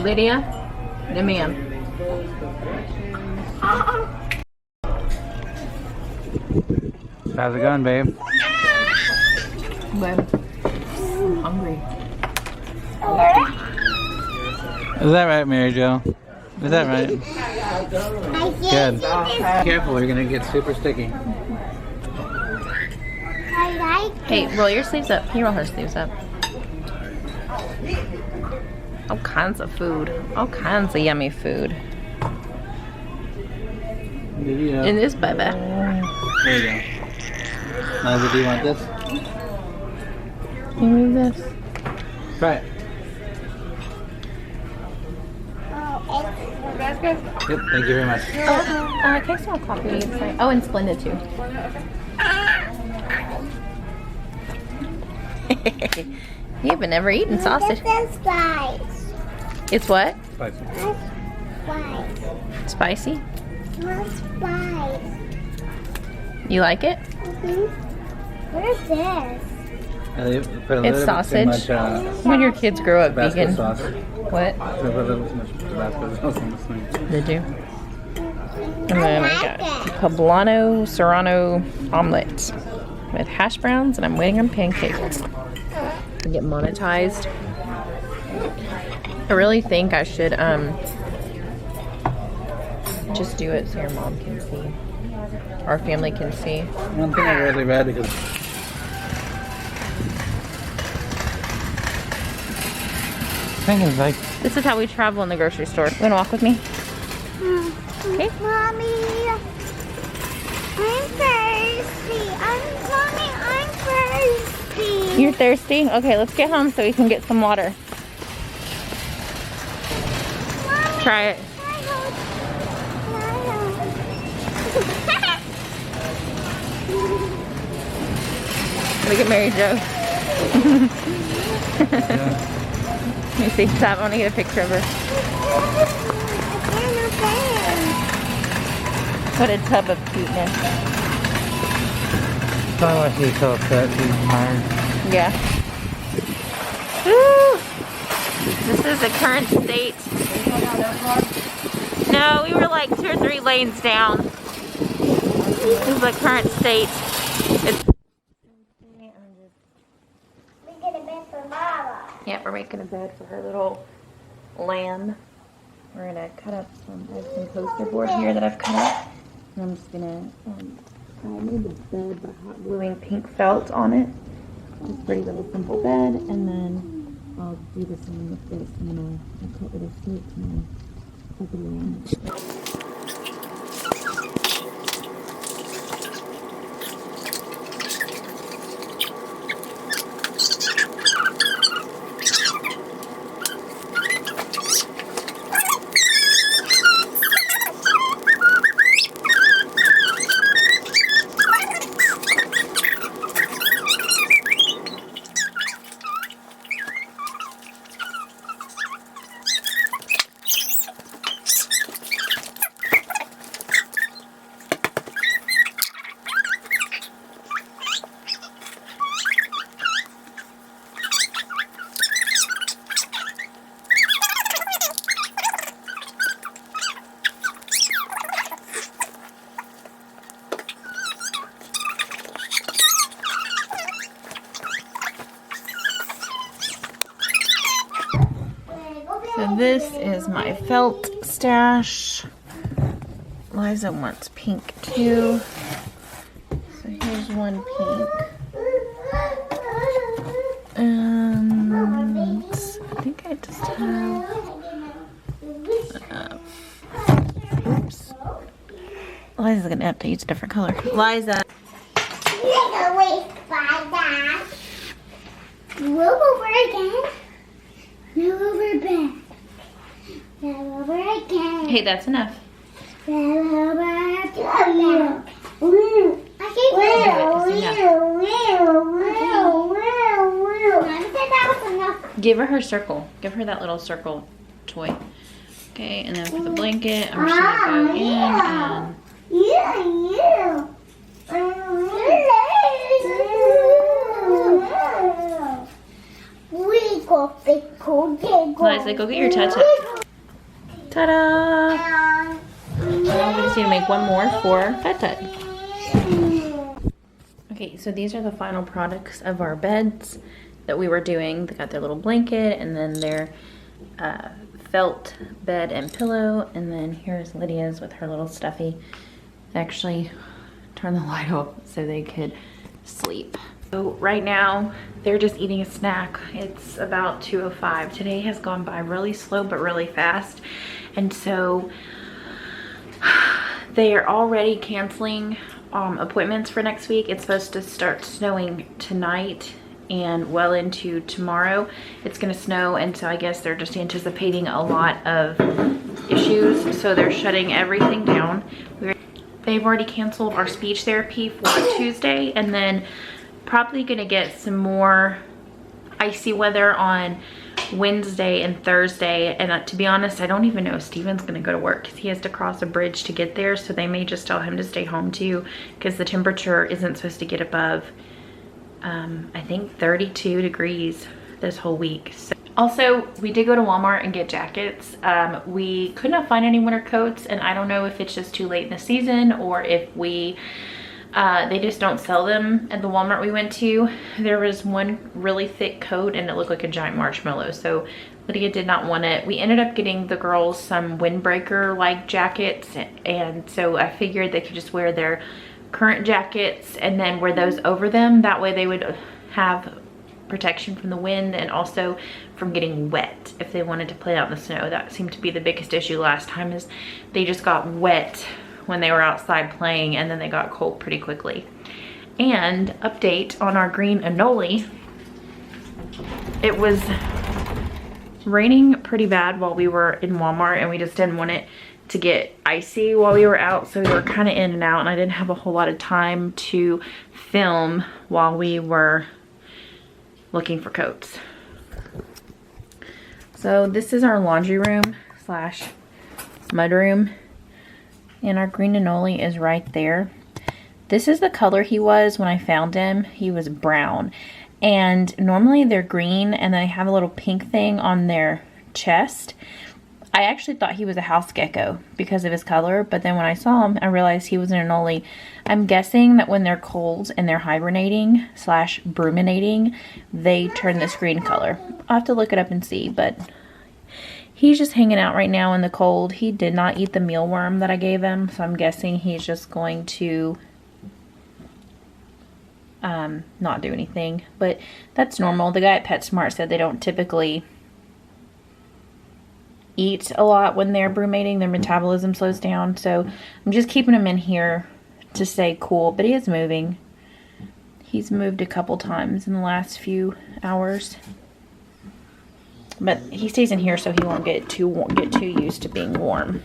Lydia, the man. How's it going, babe? Babe, I'm hungry. Is that right, Mary Jo? Is that right? Good. Careful, you're gonna get super sticky. Hey, roll your sleeves up. Can you roll her sleeves up? All kinds of food. All kinds of yummy food. In this baby. There you go. Liza, do you want this? Can you move this? Try it. Yep, thank you very much. Can I smell coffee? Sorry. Oh, and Splenda too. You've never eaten sausage. It's spice. It's what? Spicy. Spice. Spicy? Not spice. You like it? What is this? Put a It's little sausage. bit too much, When your kids grow up Tabasco vegan. sauce. What? Put a little too much Tabasco sauce on this thing. Did you? And then I got poblano serrano omelet with hash browns, and I'm waiting on pancakes to get monetized. I really think I should just do it so your mom can see, our family can see. One thing I really read because thing is like This is how we travel in the grocery store. You wanna walk with me? Okay. Mommy, I'm thirsty. Mommy, I'm thirsty. You're thirsty? Okay, let's get home so we can get some water. Mommy, Try it. Look at Mary Jo. Let me see. Stop. I want to get a picture of her. What a tub of cuteness. oh, she's so upset. She's tired. Yeah. Woo! This is the current state. No, we were like 2 or 3 lanes down. This is the current state. It's yeah, we're making a bed for her little lamb. We're gonna cut up some, I have some poster board here that I've cut up. And I'm just gonna, I made the bed by hot gluing pink felt on it. Just a pretty little simple bed. And then I'll do the same with this. I'm gonna cut little slits and put it around. So this is my felt stash. Liza wants pink too. So here's one pink. And I think I just have... oops. Liza's gonna have to use a different color. Liza. Move over again. Move over back. Move over again. Hey, that's enough. Move over back. Give her circle. Give her that little circle toy. Okay, and then for the blanket, I'm just gonna go in and... Liza, go get your touch-up. Ta-da! Now we just need to make one more for bedtime. Okay, so these are the final products of our beds that we were doing. They got their little blanket and then their felt bed and pillow. And then here's Lydia's with her little stuffy. Actually, turn the light off so they could sleep. So right now, they're just eating a snack. It's about 2:05. Today has gone by really slow but really fast. And so they are already canceling appointments for next week. It's supposed to start snowing tonight and well into tomorrow. It's gonna snow, and so I guess they're just anticipating a lot of issues. So they're shutting everything down. They've already canceled our speech therapy for Tuesday, and then probably gonna get some more icy weather on Wednesday and Thursday. And to be honest, I don't even know if Steven's gonna go to work because he has to cross a bridge to get there. So they may just tell him to stay home too, because the temperature isn't supposed to get above, I think 32 degrees this whole week. So also, we did go to Walmart and get jackets. We could not find any winter coats, and I don't know if it's just too late in the season or if they just don't sell them at the Walmart we went to. There was one really thick coat and it looked like a giant marshmallow, so Lydia did not want it. We ended up getting the girls some windbreaker like jackets, and so I figured they could just wear their current jackets and then wear those over them. That way they would have protection from the wind and also from getting wet if they wanted to play out in the snow. That seemed to be the biggest issue last time, is they just got wet when they were outside playing and then they got cold pretty quickly. And update on our green anole. It was raining pretty bad while we were in Walmart, and we just didn't want it to get icy while we were out, so we were kind of in and out, and I didn't have a whole lot of time to film while we were looking for coats. So this is our laundry room slash mud room, and our green anole is right there. This is the color he was when I found him. He was brown, and normally they're green and they have a little pink thing on their chest. I actually thought he was a house gecko because of his color, but then when I saw him, I realized he was an anole. I'm guessing that when they're cold and they're hibernating slash bruminating, they turn this green color. I'll have to look it up and see, but he's just hanging out right now in the cold. He did not eat the mealworm that I gave him, so I'm guessing he's just going to not do anything, but that's normal. The guy at PetSmart said they don't typically eat a lot when they're brumating. Their metabolism slows down, so I'm just keeping him in here to stay cool, but he is moving. He's moved a couple times in the last few hours, but he stays in here so he won't get too used to being warm.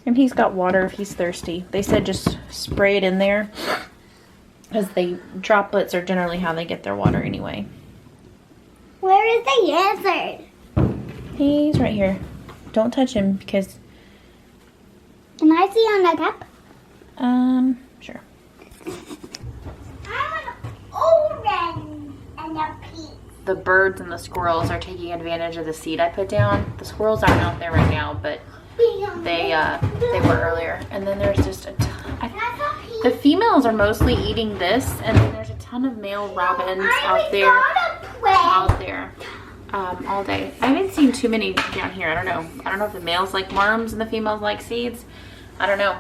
And he's got water if he's thirsty. They said just spray it in there, because the droplets are generally how they get their water anyway. Where is the lizard? He's right here. Don't touch him because... Can I see on the top? Sure. I want orange and a pink. The birds and the squirrels are taking advantage of the seed I put down. The squirrels aren't out there right now, but they were earlier. And then there's just a ton. The females are mostly eating this, and then there's a ton of male robins out there all day. I haven't seen too many down here. I don't know if the males like worms and the females like seeds. I don't know.